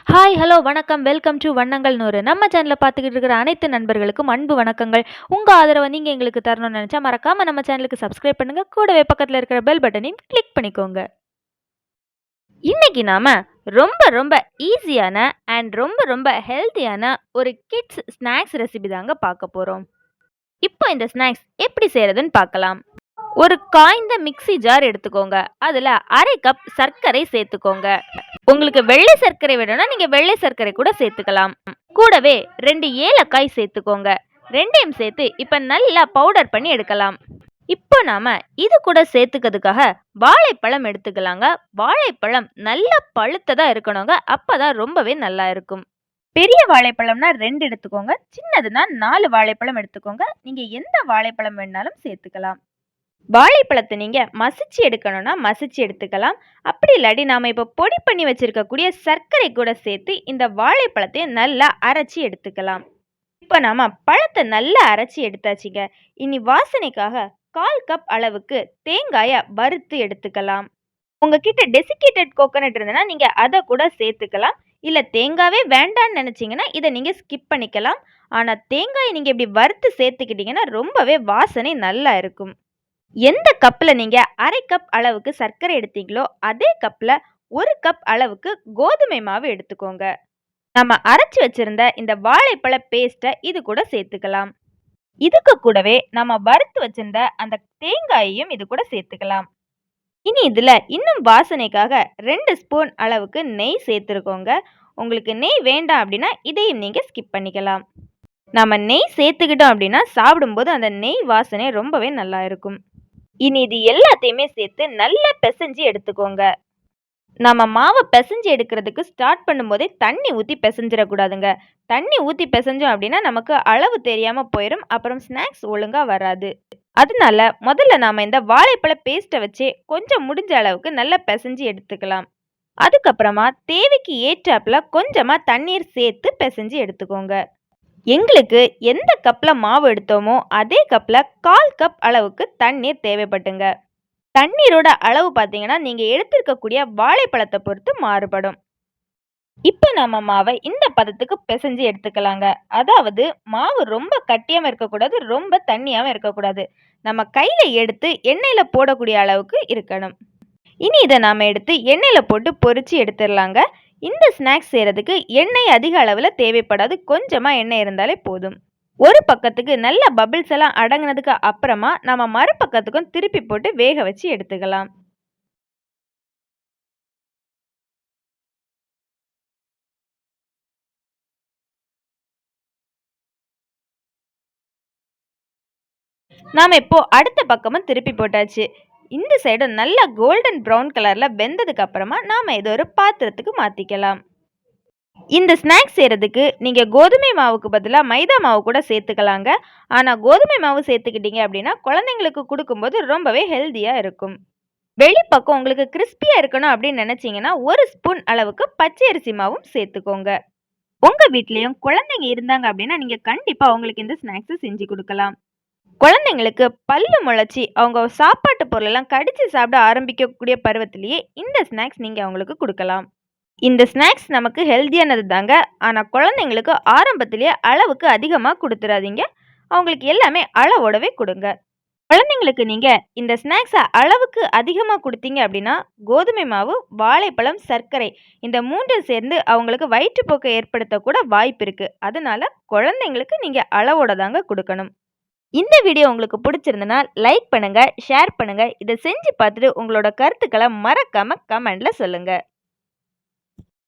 Hi, hello, வணக்கம். Welcome to வண்ணங்கள் 100. நம்ம சேனலை பார்த்துக்கிட்டு இருக்கிற அனைத்து நண்பர்களுக்கும் அன்பு வணக்கங்கள். உங்க ஆதரவை நீங்க எங்களுக்கு தரணும்னு நினைச்சா மறக்காம நம்ம சேனலுக்கு சப்ஸ்கிரைப் பண்ணுங்க. கூடவே பக்கத்துல இருக்கிற பெல் பட்டனையும் கிளிக் பண்ணிக்கோங்க. இன்னைக்கு நாம ரொம்ப ரொம்ப ஈஸியான அண்ட் ரொம்ப ரொம்ப ஹெல்த்தியான ஒரு கிட்ஸ் ஸ்நாக்ஸ் ரெசிபி தாங்க பார்க்க போறோம். இப்போ இந்த ஸ்நாக்ஸ் எப்படி செய்யறதுன்னு பார்க்கலாம். ஒரு காய்ந்த மிக்ஸி ஜார் எடுத்துக்கோங்க. அதுல 1/2 கப் சர்க்கரை சேர்த்துக்கோங்க. உங்களுக்கு வெள்ளை சர்க்கரை வேணும்னா நீங்க வெள்ளை சர்க்கரை கூட சேர்த்துக்கலாம். கூடவே 2 ஏலக்காய் சேர்த்துக்கோங்க. ரெண்டையும் சேர்த்து இப்ப நல்லா பவுடர் பண்ணி எடுக்கலாம். இப்போ நாம இது கூட சேர்த்துக்கிறதுக்காக வாழைப்பழம் எடுத்துக்கலாங்க. வாழைப்பழம் நல்லா பழுத்ததா இருக்கணுங்க. அப்பதான் ரொம்பவே நல்லா இருக்கும். பெரிய வாழைப்பழம்னா 2 எடுத்துக்கோங்க. சின்னதுன்னா 4 வாழைப்பழம் எடுத்துக்கோங்க. நீங்க எந்த வாழைப்பழம் வேணாலும் சேர்த்துக்கலாம். வாழைப்பழத்தை நீங்க மசிச்சு எடுக்கணும்னா மசிச்சு எடுத்துக்கலாம். அப்படி இல்லாட்டி நாம இப்போ பொடி பண்ணி வச்சிருக்கக்கூடிய சர்க்கரை கூட சேர்த்து இந்த வாழைப்பழத்தை நல்லா அரைச்சி எடுத்துக்கலாம். இப்போ நாம பழத்தை நல்லா அரைச்சி எடுத்தாச்சுங்க. இனி வாசனைக்காக 1/4 கப் அளவுக்கு தேங்காயை வறுத்து எடுத்துக்கலாம். உங்ககிட்ட டெசிகேட்டட் கோகோனட் இருந்ததுன்னா நீங்க அதை கூட சேர்த்துக்கலாம். இல்ல தேங்காவே வேண்டான்னு நினைச்சீங்கன்னா இதை நீங்க ஸ்கிப் பண்ணிக்கலாம். ஆனா தேங்காயை நீங்க இப்படி வறுத்து சேர்த்துக்கிட்டீங்கன்னா ரொம்பவே வாசனை நல்லா இருக்கும். எந்த கப்பில் நீங்கள் 1/2 கப் அளவுக்கு சர்க்கரை எடுத்தீங்களோ அதே கப்பில் 1 கப் அளவுக்கு கோதுமை மாவு எடுத்துக்கோங்க. நம்ம அரைச்சி வச்சிருந்த இந்த வாழைப்பழ பேஸ்ட்டை இது கூட சேர்த்துக்கலாம். இதுக்கு கூடவே நம்ம வறுத்து வச்சிருந்த அந்த தேங்காயையும் இது கூட சேர்த்துக்கலாம். இனி இதில் இன்னும் வாசனைக்காக 2 ஸ்பூன் அளவுக்கு நெய் சேர்த்துருக்கோங்க. உங்களுக்கு நெய் வேண்டாம் அப்படின்னா இதையும் நீங்கள் ஸ்கிப் பண்ணிக்கலாம். நம்ம நெய் சேர்த்துக்கிட்டோம் அப்படின்னா சாப்பிடும்போது அந்த நெய் வாசனை ரொம்பவே நல்லா இருக்கும். இனி இது எல்லாத்தையுமே சேர்த்து நல்லா பிசைஞ்சு எடுத்துக்கோங்க. நம்ம மாவை பிசைஞ்சு எடுக்கிறதுக்கு ஸ்டார்ட் பண்ணும்போதே தண்ணி ஊற்றி பிசைஞ்சிடக்கூடாதுங்க. தண்ணி ஊற்றி பிசைஞ்சோம் அப்படின்னா நமக்கு அளவு தெரியாமல் போயிடும். அப்புறம் ஸ்நாக்ஸ் ஒழுங்காக வராது. அதனால முதல்ல நாம் இந்த வாழைப்பழ பேஸ்ட்டை வச்சு கொஞ்சம் முடிஞ்ச அளவுக்கு நல்லா பிசைஞ்சு எடுத்துக்கலாம். அதுக்கப்புறமா தேவைக்கு ஏற்றாப்புல கொஞ்சமாக தண்ணீர் சேர்த்து பிசைஞ்சு எடுத்துக்கோங்க. எங்களுக்கு எந்த கப்பில் மாவு எடுத்தோமோ அதே கப்பில் 1/4 கப் அளவுக்கு தண்ணீர் தேவைப்பட்டுங்க. தண்ணீரோட அளவு பார்த்தீங்கன்னா நீங்கள் எடுத்திருக்கக்கூடிய வாழைப்பழத்தை பொறுத்து மாறுபடும். இப்போ நம்ம மாவை இந்த பதத்துக்கு பிசைஞ்சு எடுத்துக்கலாங்க. அதாவது மாவு ரொம்ப கட்டியாகவும் இருக்கக்கூடாது, ரொம்ப தண்ணியாகவும் இருக்கக்கூடாது. நம்ம கையில் எடுத்து எண்ணெயில் போடக்கூடிய அளவுக்கு இருக்கணும். இனி இதை நாம் எடுத்து எண்ணெயில் போட்டு பொரிச்சு எடுத்துடலாங்க. இந்த ஸ்நாக்ஸ் செய்கிறதுக்கு எண்ணெய் அதிக அளவில் தேவைப்படாது. கொஞ்சமாக எண்ணெய் இருந்தாலே போதும். ஒரு பக்கத்துக்கு நல்ல பபிள்ஸ் எல்லாம் அடங்கினதுக்கு அப்புறமா நம்ம மறுபக்கத்துக்கும் திருப்பி போட்டு வேக வச்சு எடுத்துக்கலாம். நாம் இப்போ அடுத்த பக்கமும் திருப்பி போட்டாச்சு. இந்த சைடு நல்லா கோல்டன் ப்ரௌன் கலரில் வெந்ததுக்கு அப்புறமா நாம் இதை ஒரு பாத்திரத்துக்கு மாற்றிக்கலாம். இந்த ஸ்நாக்ஸ் செய்கிறதுக்கு நீங்கள் கோதுமை மாவுக்கு பதிலாக மைதா மாவு கூட சேர்த்துக்கலாங்க. ஆனால் கோதுமை மாவு சேர்த்துக்கிட்டீங்க அப்படின்னா குழந்தைங்களுக்கு கொடுக்கும்போது ரொம்பவே ஹெல்த்தியாக இருக்கும். வெளிப்பக்கம் உங்களுக்கு கிறிஸ்பியாக இருக்கணும் அப்படின்னு நினச்சிங்கன்னா 1 ஸ்பூன் அளவுக்கு பச்சை அரிசி மாவும் சேர்த்துக்கோங்க. உங்கள் வீட்லேயும் குழந்தைங்க இருந்தாங்க அப்படின்னா நீங்கள் கண்டிப்பாக அவங்களுக்கு இந்த ஸ்நாக்ஸை செஞ்சு கொடுக்கலாம். குழந்தைங்களுக்கு பல்லு முளைச்சி அவங்க சாப்பாட்டு பொருளெல்லாம் கடிச்சு சாப்பிட ஆரம்பிக்கக்கூடிய பருவத்திலேயே இந்த ஸ்நாக்ஸ் நீங்கள் அவங்களுக்கு கொடுக்கலாம். இந்த ஸ்நாக்ஸ் நமக்கு ஹெல்த்தியானது தாங்க. ஆனால் குழந்தைங்களுக்கு ஆரம்பத்திலேயே அளவுக்கு அதிகமாக கொடுத்துடாதீங்க. அவங்களுக்கு எல்லாமே அளவோடவே கொடுங்க. குழந்தைங்களுக்கு நீங்கள் இந்த ஸ்நாக்ஸை அளவுக்கு அதிகமாக கொடுத்தீங்க அப்படின்னா கோதுமை மாவு, வாழைப்பழம், சர்க்கரை இந்த 3 சேர்ந்து அவங்களுக்கு வயிற்றுப்போக்கை ஏற்படுத்தக்கூட வாய்ப்பு இருக்குது. அதனால குழந்தைங்களுக்கு நீங்கள் அளவோட தாங்க கொடுக்கணும். இந்த வீடியோ உங்களுக்கு பிடிச்சிருந்தனா லைக் பண்ணுங்க, ஷேர் பண்ணுங்க. இதை செஞ்சு பார்த்துட்டு உங்களோட கருத்துக்களை மறக்காம கமெண்ட்ல சொல்லுங்க.